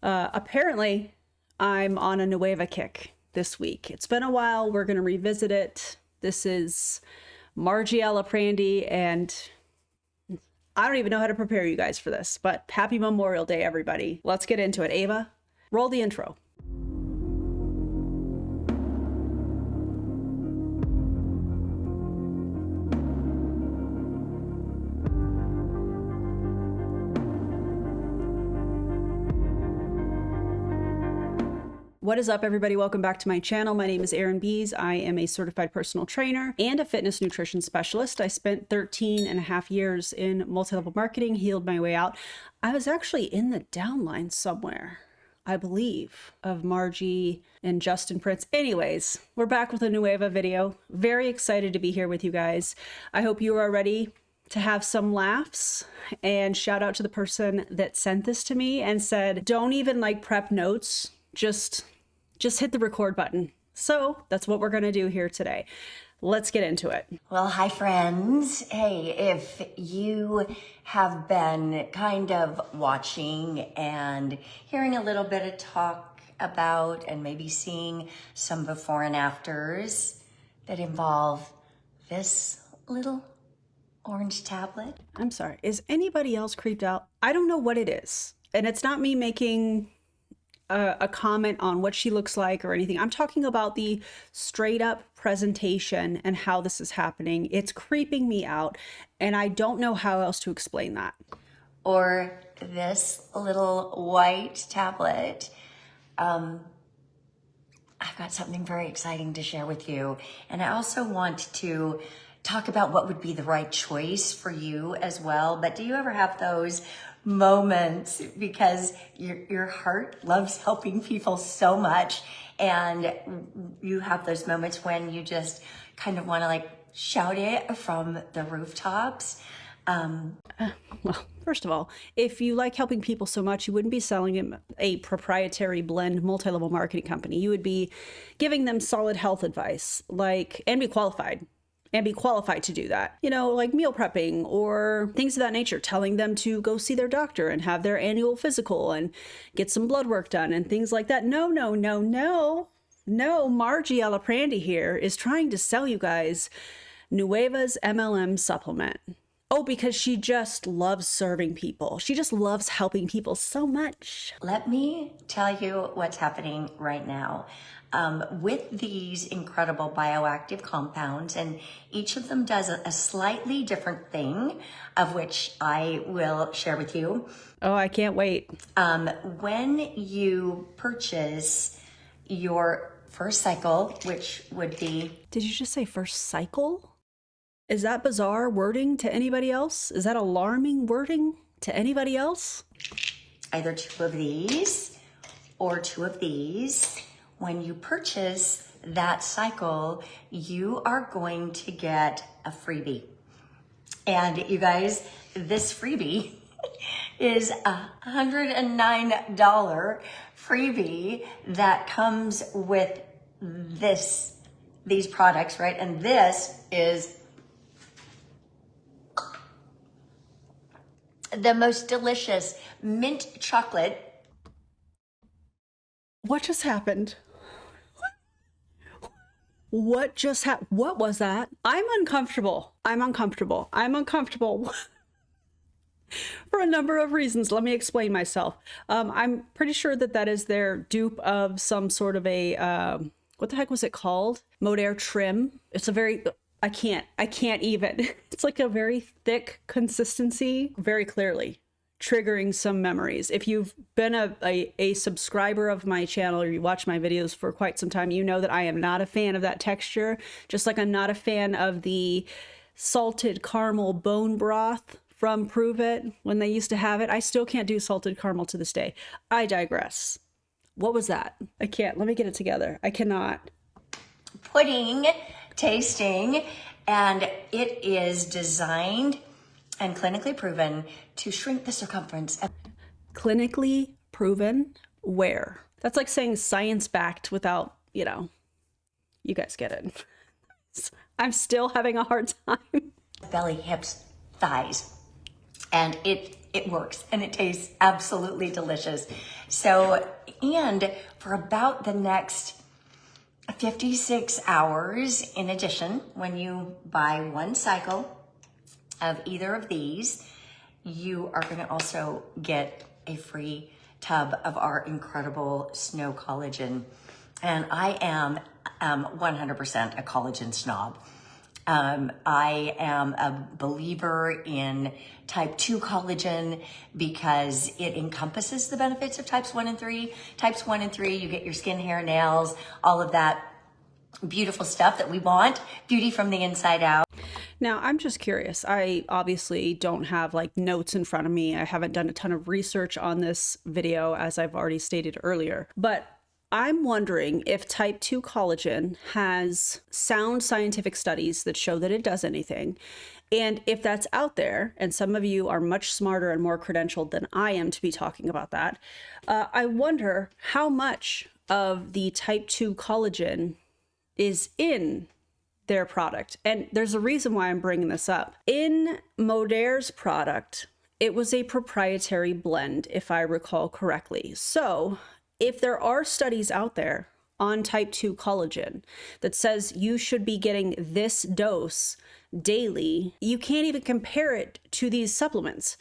Apparently, I'm on a Nueva kick this week. It's been a while. We're going to revisit it. This is Margie and I don't even know how to prepare you guys for this, but happy Memorial Day, everybody. Let's get into it. Ava, roll the intro. What is up, everybody? Welcome back to my channel. My name is Erin Bies. I am a certified personal trainer and a fitness nutrition specialist. I spent 13 and a half years in multi-level marketing, healed my way out. I was actually in the downline somewhere, I believe, of Margie and Justin Prince. Anyways, we're back with a Nueva video. Very excited to be here with you guys. I hope you are ready to have some laughs, and shout out to the person that sent this to me and said, don't even prep notes, just hit the record button. So that's what we're going to do here today. Let's get into it. Well, hi friends. Hey, if you have been kind of watching and hearing a little bit of talk about and maybe seeing some before and afters that involve this little orange tablet. I'm sorry. Is anybody else creeped out? I don't know what it is. And it's not me making a comment on what she looks like or anything. I'm talking about the straight up presentation and how this is happening. It's creeping me out, and I don't know how else to explain that. Or this little white tablet. I've got something very exciting to share with you. And I also want to talk about what would be the right choice for you as well. But do you ever have those moments because your heart loves helping people so much, and you have those moments when you just kind of want to shout it from the rooftops? Well, first of all, if you like helping people so much, you wouldn't be selling them a proprietary blend multi-level marketing company. You would be giving them solid health advice, and be qualified. And be qualified to do that. You know, like meal prepping or things of that nature, telling them to go see their doctor and have their annual physical and get some blood work done and things like that. No. Margie here is trying to sell you guys Nueva's MLM supplement. Oh, because she just loves serving people. She just loves helping people so much. Let me tell you what's happening right now. With these incredible bioactive compounds, and each of them does a slightly different thing, of which I will share with you. Oh, I can't wait. When you purchase your first cycle, which would be... Did you just say first cycle? Is that bizarre wording to anybody else? Is that alarming wording to anybody else? Either two of these or two of these. When you purchase that cycle, you are going to get a freebie. And you guys, this freebie is a $109 freebie that comes with these products, right? And this is the most delicious mint chocolate. What just happened? What just happened? What was that? I'm uncomfortable for a number of reasons. Let me explain myself. I'm pretty sure that is their dupe of some sort of a, what the heck was it called? Modair trim. It's a very, I can't even. It's like a very thick consistency, very clearly triggering some memories. If you've been a subscriber of my channel or you watch my videos for quite some time, you know that I am not a fan of that texture, just like I'm not a fan of the salted caramel bone broth from Prove It when they used to have it. I still can't do salted caramel to this day. I digress. What was that? I can't. Let me get it together. I cannot. Pudding tasting, and it is designed and clinically proven to shrink the circumference. Clinically proven where? That's like saying science-backed without, you guys get it. I'm still having a hard time. Belly, hips, thighs. And it it works and it tastes absolutely delicious. So, and for about the next 56 hours, in addition, when you buy one cycle of either of these, you are going to also get a free tub of our incredible snow collagen. And I am 100% a collagen snob. I am a believer in type 2 collagen because it encompasses the benefits of types 1 and 3. Types 1 and 3, you get your skin, hair, nails, all of that beautiful stuff that we want, beauty from the inside out. Now, I'm just curious. I obviously don't have like notes in front of me. I haven't done a ton of research on this video, as I've already stated earlier. But I'm wondering if type 2 collagen has sound scientific studies that show that it does anything. And if that's out there, and some of you are much smarter and more credentialed than I am to be talking about that, I wonder how much of the type 2 collagen is in their product. And there's a reason why I'm bringing this up. In Modaire's product, it was a proprietary blend, if I recall correctly. So if there are studies out there on type 2 collagen that says you should be getting this dose daily, you can't even compare it to these supplements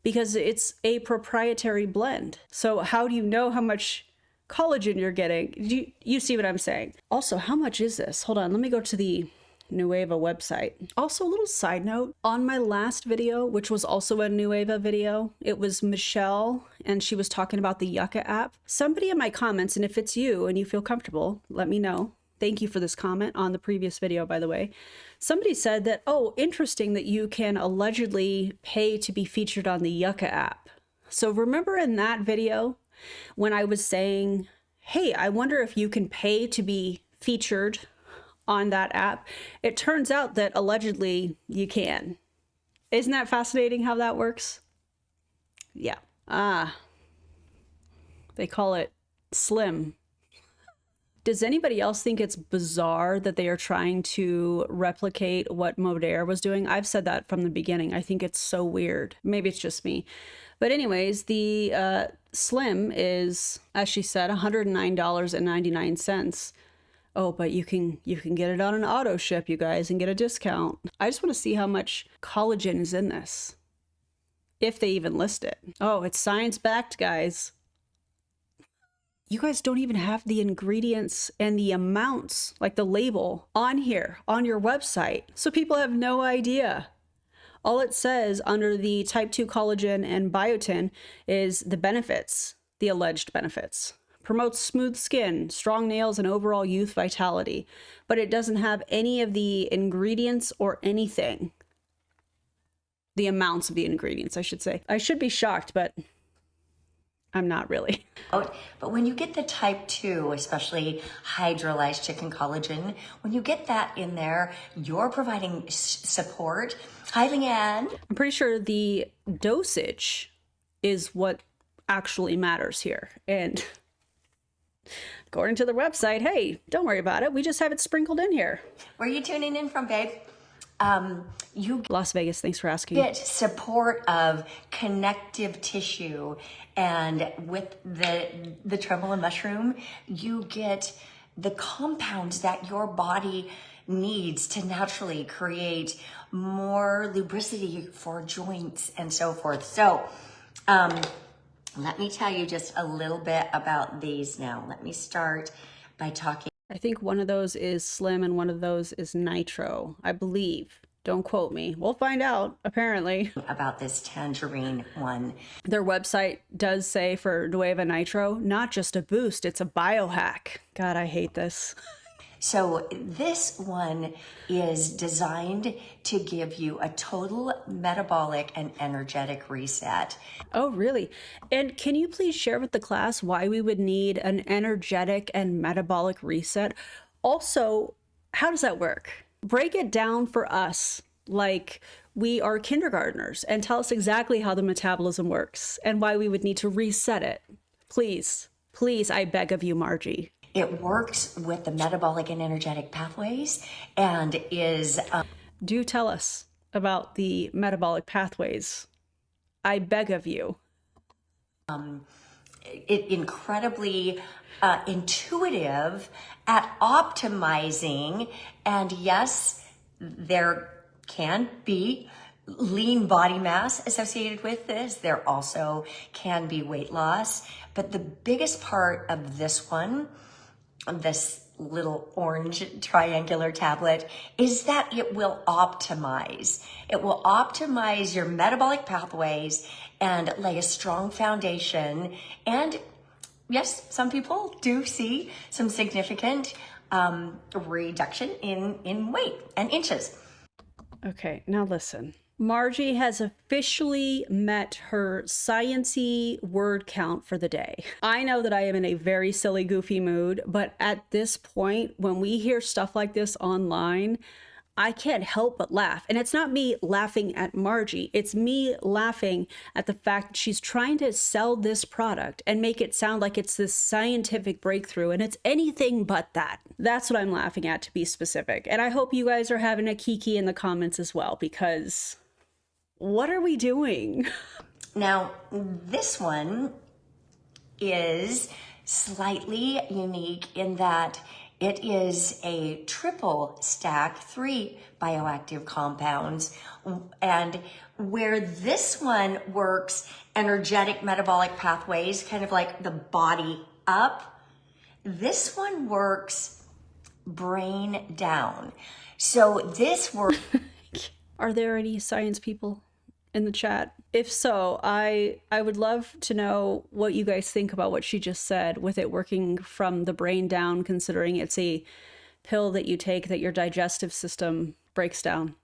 because it's a proprietary blend. So how do you know how much collagen you're getting? You see what I'm saying? Also, how much is this? Hold on, let me go to the Nueva website. Also, a little side note, on my last video, which was also a Nueva video, it was Michelle, and she was talking about the Yucca app. Somebody in my comments, and if it's you and you feel comfortable, let me know. Thank you for this comment on the previous video, by the way. Somebody said that, oh, interesting that you can allegedly pay to be featured on the Yucca app. So remember in that video when I was saying, hey, I wonder if you can pay to be featured on that app? It turns out that allegedly you can. Isn't that fascinating how that works? Yeah. They call it Slim. Does anybody else think it's bizarre that they are trying to replicate what Modaire was doing? I've said that from the beginning. I think it's so weird. Maybe it's just me. But anyways, the Slim is, as she said, $109.99. Oh, but you can get it on an auto ship, you guys, and get a discount. I just want to see how much collagen is in this, if they even list it. Oh, it's science-backed, guys. You guys don't even have the ingredients and the amounts, like the label, on here, on your website. So people have no idea. All it says under the type 2 collagen and biotin is the benefits, the alleged benefits. Promotes smooth skin, strong nails, and overall youth vitality. But it doesn't have any of the ingredients or anything. The amounts of the ingredients, I should say. I should be shocked, but I'm not really. But when you get the type 2, especially hydrolyzed chicken collagen, when you get that in there, you're providing support. Hi, Leanne. I'm pretty sure the dosage is what actually matters here. And according to the website, hey, don't worry about it. We just have it sprinkled in here. Where are you tuning in from, babe? You Las Vegas, thanks for asking. Get support of connective tissue, and with the tremolo mushroom, you get the compounds that your body needs to naturally create more lubricity for joints and so forth. So, let me tell you just a little bit about these now. Let me start by talking. I think one of those is Slim and one of those is Nitro, I believe. Don't quote me. We'll find out, apparently. About this tangerine one. Their website does say for Nueva Nitro, not just a boost, it's a biohack. God, I hate this. So this one is designed to give you a total metabolic and energetic reset. Oh, really? And can you please share with the class why we would need an energetic and metabolic reset? Also, how does that work? Break it down for us like we are kindergartners and tell us exactly how the metabolism works and why we would need to reset it. Please, please, I beg of you, Margie. It works with the metabolic and energetic pathways and is... Do tell us about the metabolic pathways. I beg of you. Incredibly intuitive at optimizing. And yes, there can be lean body mass associated with this. There also can be weight loss. But the biggest part of this one, this little orange triangular tablet, is that it will optimize. It will optimize your metabolic pathways and lay a strong foundation. And yes, some people do see some significant reduction in weight and inches. Okay, now listen. Margie has officially met her science-y word count for the day. I know that I am in a very silly, goofy mood, but at this point, when we hear stuff like this online, I can't help but laugh. And it's not me laughing at Margie. It's me laughing at the fact that she's trying to sell this product and make it sound like it's this scientific breakthrough, and it's anything but that. That's what I'm laughing at, to be specific. And I hope you guys are having a kiki in the comments as well, because what are we doing? Now, this one is slightly unique in that it is a triple stack, 3 bioactive compounds. And where this one works energetic metabolic pathways, kind of like the body up, this one works brain down. So this works. Are there any science people in the chat? If so, I would love to know what you guys think about what she just said, with it working from the brain down, considering it's a pill that you take that your digestive system breaks down.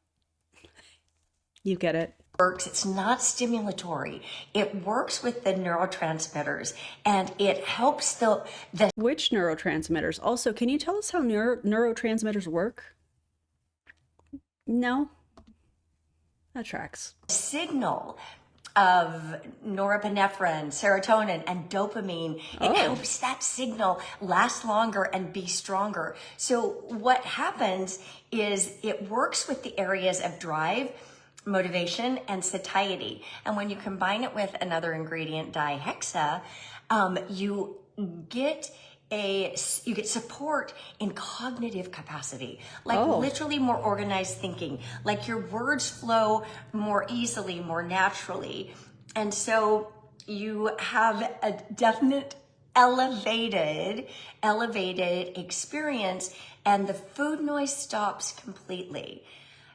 You get it. It's not stimulatory. It works with the neurotransmitters, and it helps the Which neurotransmitters? Also, can you tell us how neurotransmitters work? No? That tracks. signal of norepinephrine, serotonin, and dopamine. It helps that signal last longer and be stronger. So what happens is it works with the areas of drive, motivation, and satiety. And when you combine it with another ingredient, dihexa, you get support in cognitive capacity, like literally more organized thinking, like your words flow more easily, more naturally. And so you have a definite elevated experience, and the food noise stops completely.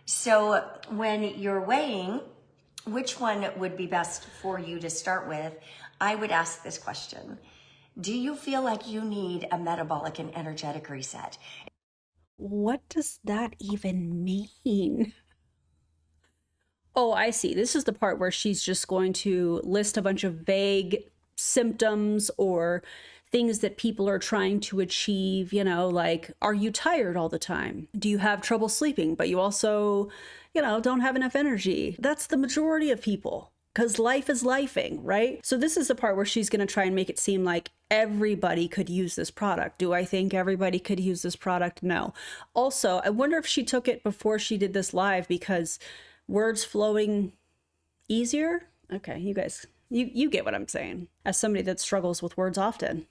So when you're weighing which one would be best for you to start with, I would ask this question. Do you feel like you need a metabolic and energetic reset? What does that even mean? Oh, I see. This is the part where she's just going to list a bunch of vague symptoms or things that people are trying to achieve, you know, like, are you tired all the time? Do you have trouble sleeping, but you also, you know, don't have enough energy? That's the majority of people, because life is lifing, right? So this is the part where she's going to try and make it seem like everybody could use this product. Do I think everybody could use this product? No. Also, I wonder if she took it before she did this live, because words flowing easier. Okay, you guys, you get what I'm saying. As somebody that struggles with words often,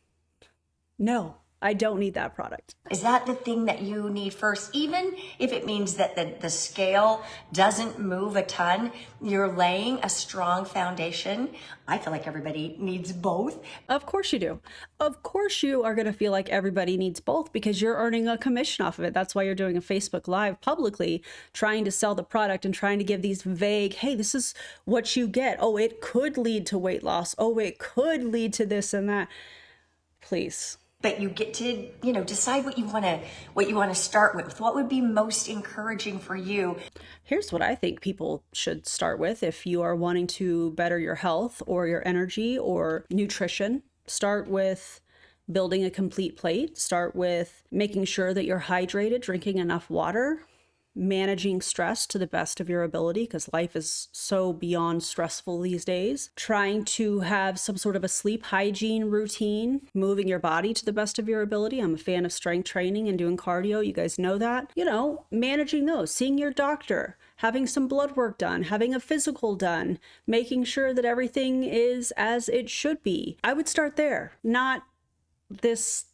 no, I don't need that product. Is that the thing that you need first? Even if it means that the scale doesn't move a ton, you're laying a strong foundation. I feel like everybody needs both. Of course you do. Of course you are going to feel like everybody needs both, because you're earning a commission off of it. That's why you're doing a Facebook Live publicly, trying to sell the product and trying to give these vague, hey, this is what you get. Oh, it could lead to weight loss. Oh, it could lead to this and that. Please. But you get to, you know, decide what you want to start with. What would be most encouraging for you? Here's what I think people should start with if you are wanting to better your health or your energy or nutrition. Start with building a complete plate. Start with making sure that you're hydrated, drinking enough water, managing stress to the best of your ability, because life is so beyond stressful these days. Trying to have some sort of a sleep hygiene routine, moving your body to the best of your ability. I'm a fan of strength training and doing cardio. You guys know that. You know, managing those, seeing your doctor, having some blood work done, having a physical done, making sure that everything is as it should be. I would start there, not this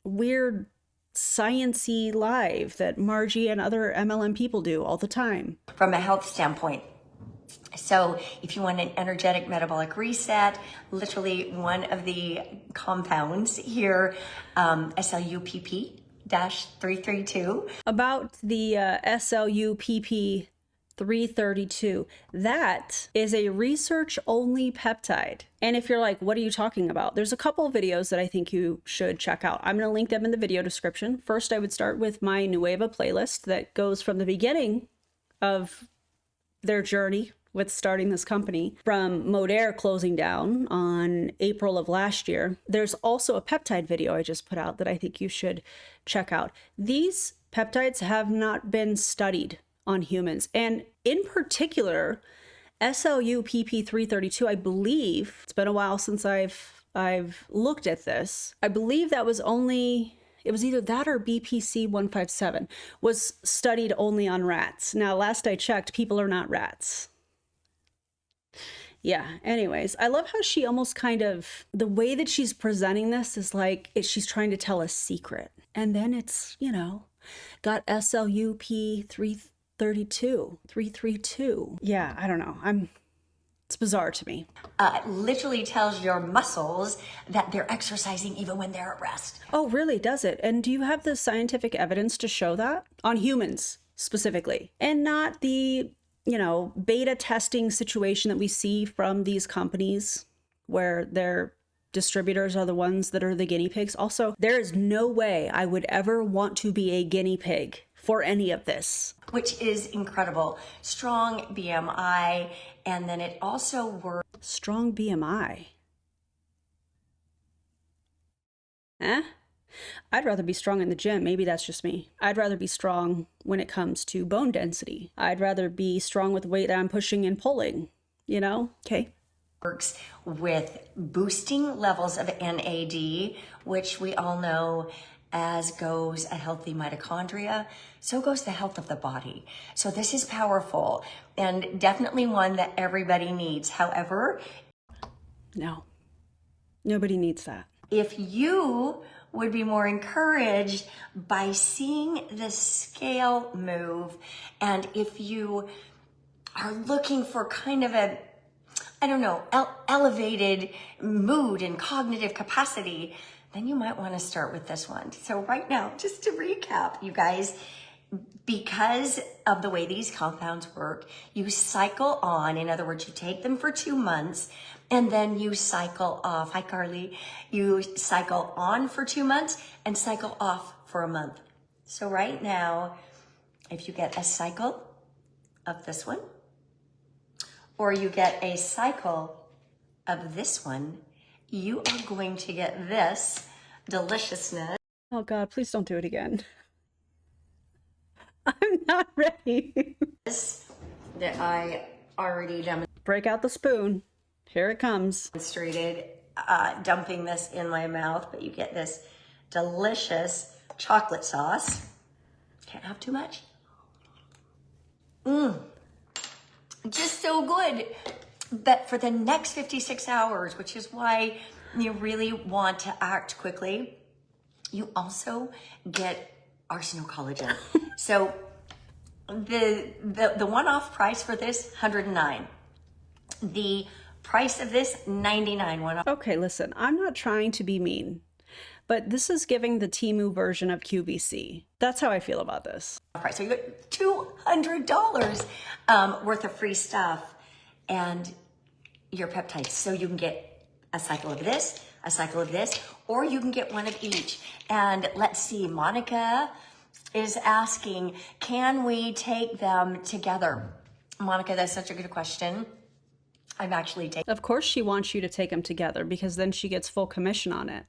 weird science-y live that Margie and other MLM people do all the time. From a health standpoint. So if you want an energetic metabolic reset, literally one of the compounds here, SLUPP-332. About the SLUPP 332. That is a research-only peptide. And if you're like, what are you talking about? There's a couple of videos that I think you should check out. I'm going to link them in the video description. First, I would start with my Nueva playlist that goes from the beginning of their journey with starting this company, from Modair closing down on April of last year. There's also a peptide video I just put out that I think you should check out. These peptides have not been studied on humans. And in particular, SLUPP332, I believe, it's been a while since I've looked at this. I believe that was only, it was either that or BPC157 was studied only on rats. Now, last I checked, people are not rats. Yeah, anyways, I love how she almost kind of, the way that she's presenting this is like she's trying to tell a secret. And then it's, you know, got SLUP332. Yeah, I don't know. It's bizarre to me. Literally tells your muscles that they're exercising even when they're at rest. Oh, really? Does it? And do you have the scientific evidence to show that? On humans, specifically. And not the, you know, beta testing situation that we see from these companies where their distributors are the ones that are the guinea pigs. Also, there is no way I would ever want to be a guinea pig for any of this. Which is incredible. Strong BMI, and then it also works. Strong BMI. I'd rather be strong in the gym. Maybe that's just me. I'd rather be strong when it comes to bone density. I'd rather be strong with weight that I'm pushing and pulling, you know? Okay. Works with boosting levels of NAD, which we all know as goes a healthy mitochondria, so goes the health of the body. So this is powerful and definitely one that everybody needs. However, no, nobody needs that. If you would be more encouraged by seeing the scale move, and if you are looking for kind of a, I don't know, elevated mood and cognitive capacity, then you might want to start with this one. So right now, just to recap, you guys, because of the way these compounds work, you cycle on. In other words, you take them for 2 months and then you cycle off. Hi, Carly. You cycle on for 2 months and cycle off for a month. So right now, if you get a cycle of this one, or you get a cycle of this one, you are going to get this deliciousness. Oh God, please don't do it again. I'm not ready. That I already Break out the spoon. Here it comes. demonstrated dumping this in my mouth, but you get this delicious chocolate sauce. Can't have too much. Just so good. But for the next 56 hours, which is why you really want to act quickly, you also get arsenal collagen. So the one-off price for this, $109. The price of this, $99. One-off. Okay, listen, I'm not trying to be mean, but this is giving the Temu version of QVC. That's how I feel about this. Price. So you get $200 worth of free stuff and your peptides. So you can get a cycle of this, a cycle of this, or you can get one of each. And let's see, Monica is asking, can we take them together? Monica, that's such a good question. I'm actually taking. Of course she wants you to take them together because then she gets full commission on it.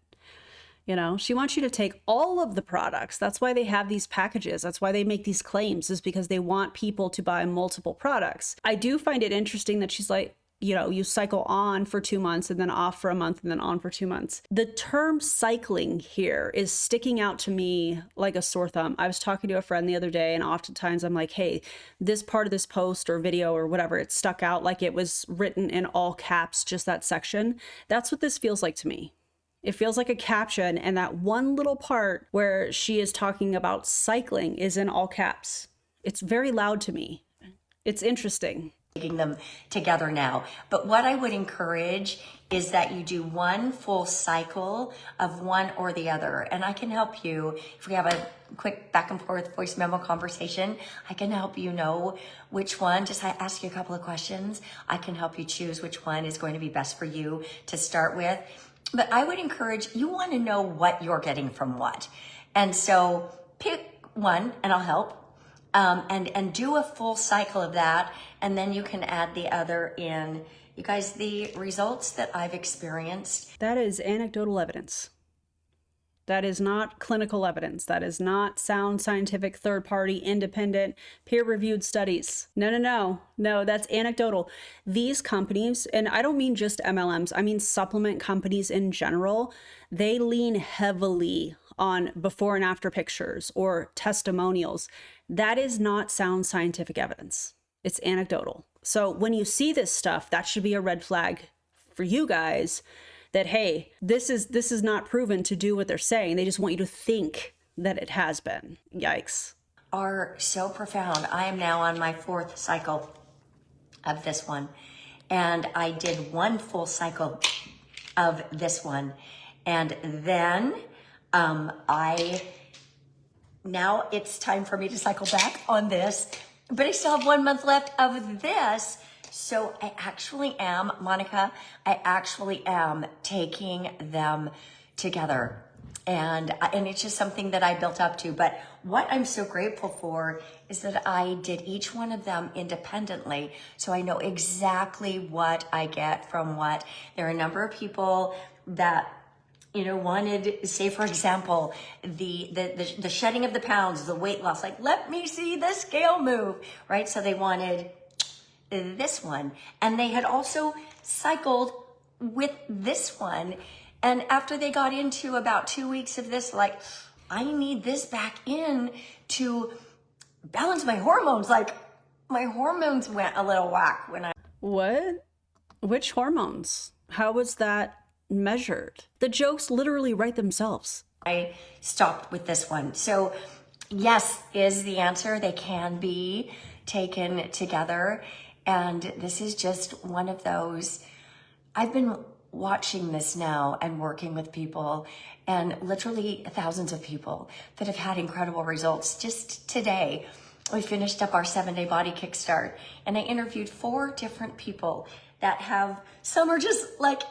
You know, she wants you to take all of the products. That's why they have these packages. That's why they make these claims, is because they want people to buy multiple products. I do find it interesting that she's like, you cycle on for 2 months and then off for a month and then on for 2 months. The term cycling here is sticking out to me like a sore thumb. I was talking to a friend the other day, and oftentimes I'm like, hey, this part of this post or video or whatever, it stuck out like it was written in all caps, just that section. That's what this feels like to me. It feels like a caption, and that one little part where she is talking about cycling is in all caps. It's very loud to me. It's interesting. Taking them together now. But what I would encourage is that you do one full cycle of one or the other. And I can help you. If we have a quick back and forth voice memo conversation, I can help you know which one. Just I ask you a couple of questions. I can help you choose which one is going to be best for you to start with. But I would encourage, you want to know what you're getting from what. And so pick one and I'll help. And do a full cycle of that. And then you can add the other in. You guys, the results that I've experienced. That is anecdotal evidence. That is not clinical evidence. That is not sound scientific, third-party, independent, peer-reviewed studies. No, that's anecdotal. These companies, and I don't mean just MLMs, I mean supplement companies in general, they lean heavily on before and after pictures or testimonials. That is not sound scientific evidence. It's anecdotal. So when you see this stuff, that should be a red flag for you guys that, hey, this is not proven to do what they're saying. They just want you to think that it has been. Yikes. Are so profound. I am now on my 4th cycle of this one. And I did one full cycle of this one. And then now it's time for me to cycle back on this. But I still have 1 month left of this. So I actually am, Monica, taking them together. And it's just something that I built up to. But what I'm so grateful for is that I did each one of them independently. So I know exactly what I get from what. There are a number of people that wanted, say, for example, the shedding of the pounds, the weight loss, like, let me see the scale move, right? So they wanted this one. And they had also cycled with this one. And after they got into about 2 weeks of this, like, I need this back in to balance my hormones. Like, my hormones went a little whack when I... What? Which hormones? How was that measured? The jokes literally write themselves. I stopped with this one. So yes is the answer. They can be taken together. And this is just one of those. I've been watching this now and working with people, and literally thousands of people that have had incredible results. Just today, we finished up our 7-day body kickstart, and I interviewed 4 different people that have, some are just like,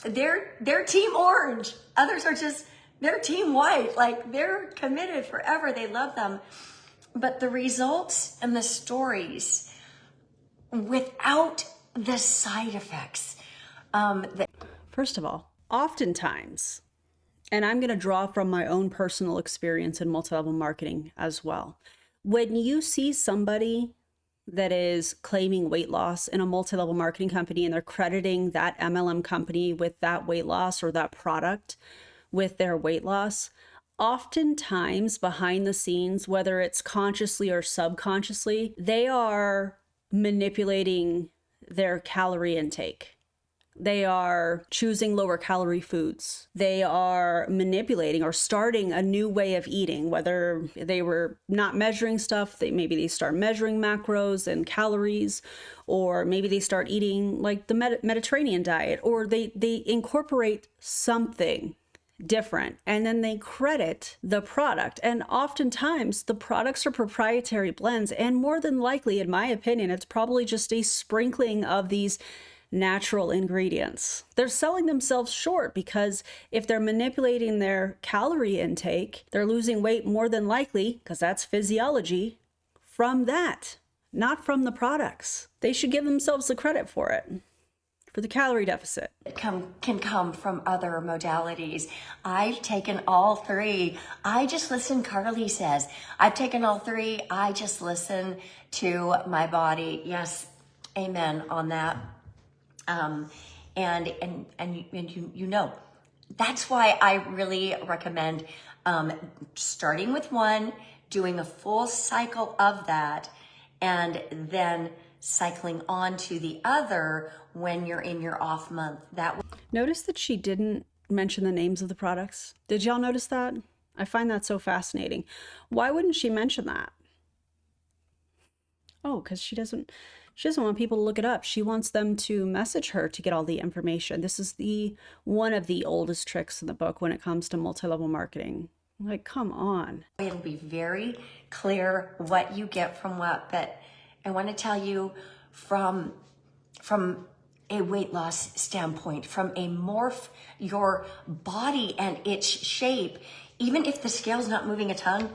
they're team orange. Others are just, they're team white. Like, they're committed forever. They love them. But the results and the stories without the side effects. First of all, oftentimes, and I'm going to draw from my own personal experience in multi-level marketing as well. When you see somebody that is claiming weight loss in a multi-level marketing company and they're crediting that MLM company with that weight loss or that product with their weight loss, oftentimes behind the scenes, whether it's consciously or subconsciously, they are manipulating their calorie intake. They are choosing lower calorie foods. They are manipulating or starting a new way of eating, whether they were not measuring stuff, maybe they start measuring macros and calories, or maybe they start eating like the Mediterranean diet, or they incorporate something different and then they credit the product. And oftentimes the products are proprietary blends, and more than likely, in my opinion, it's probably just a sprinkling of these natural ingredients. They're selling themselves short because if they're manipulating their calorie intake, they're losing weight more than likely, because that's physiology, from that, not from the products. They should give themselves the credit for it, for the calorie deficit. It can come from other modalities. I've taken all 3. I just listen, Carly says, I've taken all 3. I just listen to my body. Yes, amen on that. You know, that's why I really recommend starting with one, doing a full cycle of that, and then cycling on to the other when you're in your off month. Notice that she didn't mention the names of the products. Did y'all notice that? I find that so fascinating. Why wouldn't she mention that? Oh, because she doesn't want people to look it up. She wants them to message her to get all the information. This is one of the oldest tricks in the book when it comes to multi-level marketing. Like, come on. It'll be very clear what you get from what, but I want to tell you from a weight loss standpoint, from a morph your body and its shape, even if the scale's not moving a ton,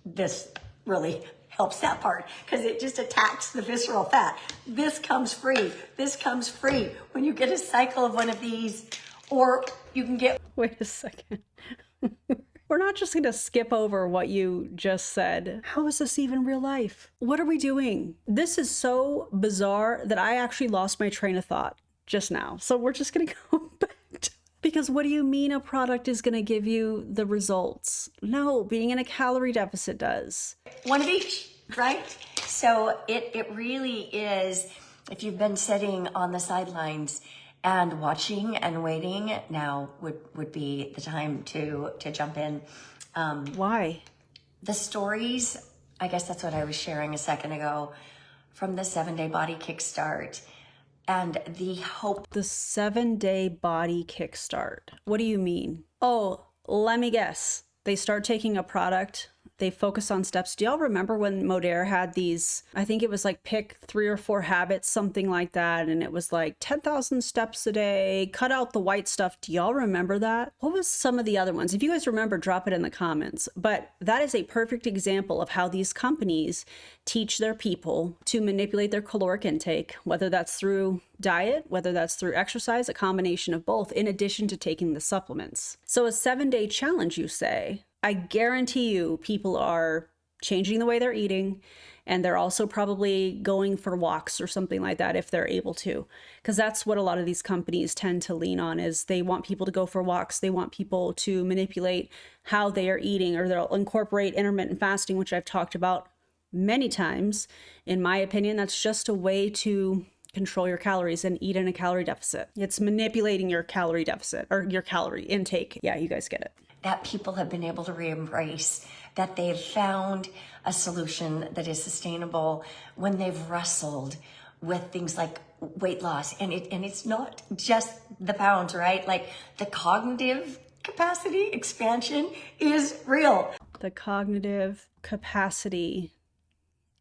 this really helps that part because it just attacks the visceral fat. This comes free. This comes free when you get a cycle of one of these, or you can get... Wait a second. We're not just going to skip over what you just said. How is this even real life? What are we doing? This is so bizarre that I actually lost my train of thought just now. So we're just going to go back to, because what do you mean a product is going to give you the results? No, being in a calorie deficit does. One of each, right? So it really is, if you've been sitting on the sidelines and watching and waiting, now would be the time to jump in. Why? The stories, I guess that's what I was sharing a second ago, from the 7-Day Body Kickstart and the hope. The 7-Day Body Kickstart. What do you mean? Oh, let me guess. They start taking a product, they focus on steps. Do y'all remember when Modere had these, I think it was like pick 3 or 4 habits, something like that. And it was like 10,000 steps a day, cut out the white stuff. Do y'all remember that? What was some of the other ones? If you guys remember, drop it in the comments. But that is a perfect example of how these companies teach their people to manipulate their caloric intake, whether that's through diet, whether that's through exercise, a combination of both, in addition to taking the supplements. So a 7-day challenge, you say? I guarantee you people are changing the way they're eating, and they're also probably going for walks or something like that if they're able to, because that's what a lot of these companies tend to lean on, is they want people to go for walks. They want people to manipulate how they are eating, or they'll incorporate intermittent fasting, which I've talked about many times. In my opinion, that's just a way to control your calories and eat in a calorie deficit. It's manipulating your calorie deficit or your calorie intake. Yeah, you guys get it. That people have been able to re-embrace, that they've found a solution that is sustainable when they've wrestled with things like weight loss. And it's not just the pounds, right? Like the cognitive capacity expansion is real. The cognitive capacity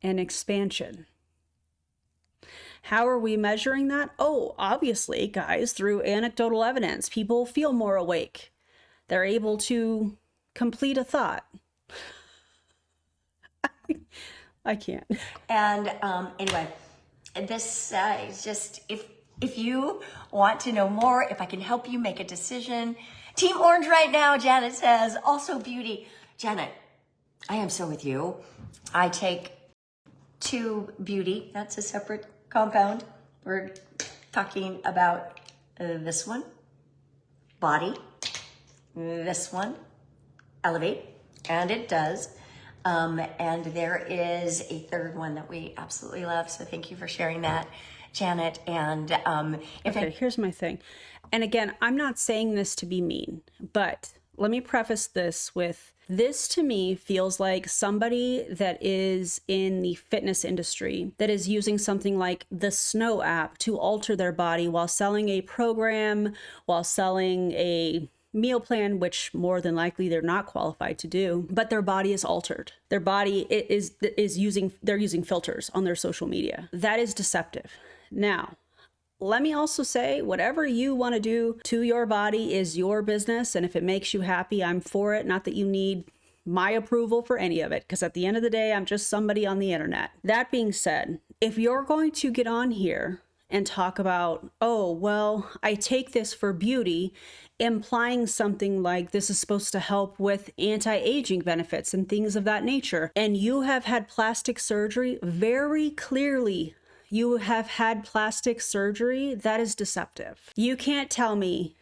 and expansion. How are we measuring that? Oh, obviously, guys, through anecdotal evidence. People feel more awake. They're able to complete a thought. I can't. And anyway, this is just, if you want to know more, if I can help you make a decision. Team Orange right now, Janet says. Also beauty. Janet, I am so with you. I take 2 beauty. That's a separate compound. We're talking about this one, body. This one, elevate, and it does. And there is a third one that we absolutely love. So thank you for sharing that, Janet. And here's my thing. And again, I'm not saying this to be mean, but let me preface this with, this to me feels like somebody that is in the fitness industry that is using something like the Snow app to alter their body while selling a program, while selling a meal plan, which more than likely they're not qualified to do, but their body is altered. Their body they're using filters on their social media. That is deceptive. Now, let me also say, whatever you want to do to your body is your business. And if it makes you happy, I'm for it. Not that you need my approval for any of it, because at the end of the day, I'm just somebody on the internet. That being said, if you're going to get on here and talk about, oh, well, I take this for beauty, implying something like this is supposed to help with anti-aging benefits and things of that nature, and you have had plastic surgery, very clearly you have had plastic surgery, that is deceptive. You can't tell me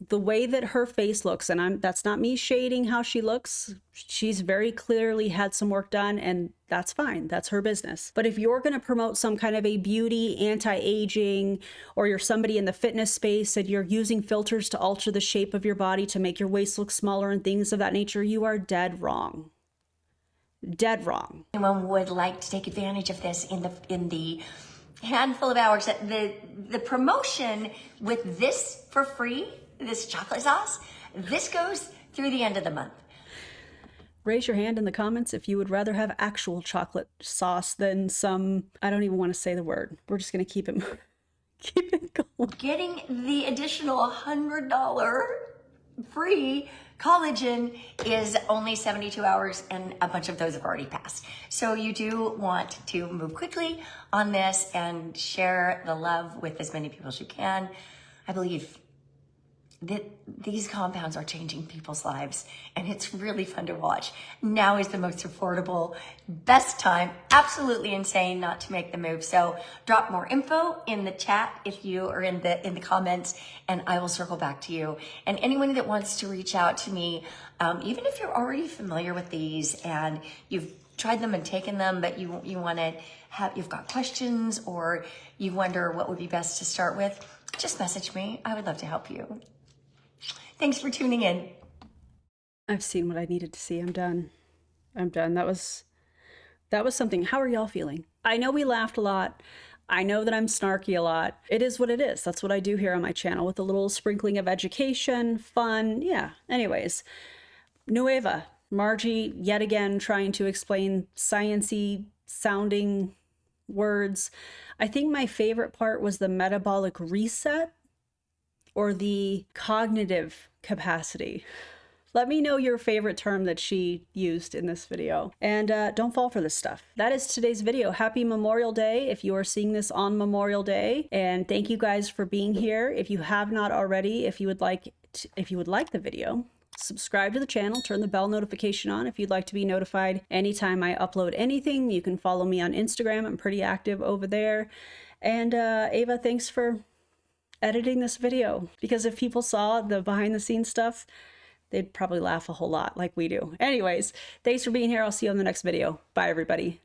the way that her face looks, and that's not me shading how she looks. She's very clearly had some work done, and that's fine. That's her business. But if you're going to promote some kind of a beauty, anti-aging, or you're somebody in the fitness space and you're using filters to alter the shape of your body to make your waist look smaller and things of that nature, you are dead wrong. Dead wrong. Anyone would like to take advantage of this in the handful of hours that the promotion with this for free, this chocolate sauce, this goes through the end of the month. Raise your hand in the comments if you would rather have actual chocolate sauce than some, I don't even want to say the word. We're just going to keep it going. Getting the additional $100 free collagen is only 72 hours, and a bunch of those have already passed. So you do want to move quickly on this and share the love with as many people as you can. I believe that these compounds are changing people's lives, and it's really fun to watch. Now is the most affordable, best time. Absolutely insane not to make the move. So drop more info in the chat if you are in the comments, and I will circle back to you. And anyone that wants to reach out to me, even if you're already familiar with these and you've tried them and taken them, but you want to you've got questions or you wonder what would be best to start with, just message me. I would love to help you. Thanks for tuning in. I've seen what I needed to see. I'm done. That was something. How are y'all feeling? I know we laughed a lot. I know that I'm snarky a lot. It is what it is. That's what I do here on my channel, with a little sprinkling of education, fun. Yeah. Anyways, Nueva, Margie, yet again, trying to explain science-y sounding words. I think my favorite part was the metabolic reset, or the cognitive capacity. Let me know your favorite term that she used in this video. And don't fall for this stuff. That is today's video. Happy Memorial Day if you are seeing this on Memorial Day. And thank you guys for being here. If you have not already, if you would like the video, subscribe to the channel, turn the bell notification on if you'd like to be notified anytime I upload anything. You can follow me on Instagram. I'm pretty active over there. And Ava, thanks for editing this video, because if people saw the behind the scenes stuff, they'd probably laugh a whole lot like we do. Anyways, thanks for being here. I'll see you on the next video. Bye, everybody.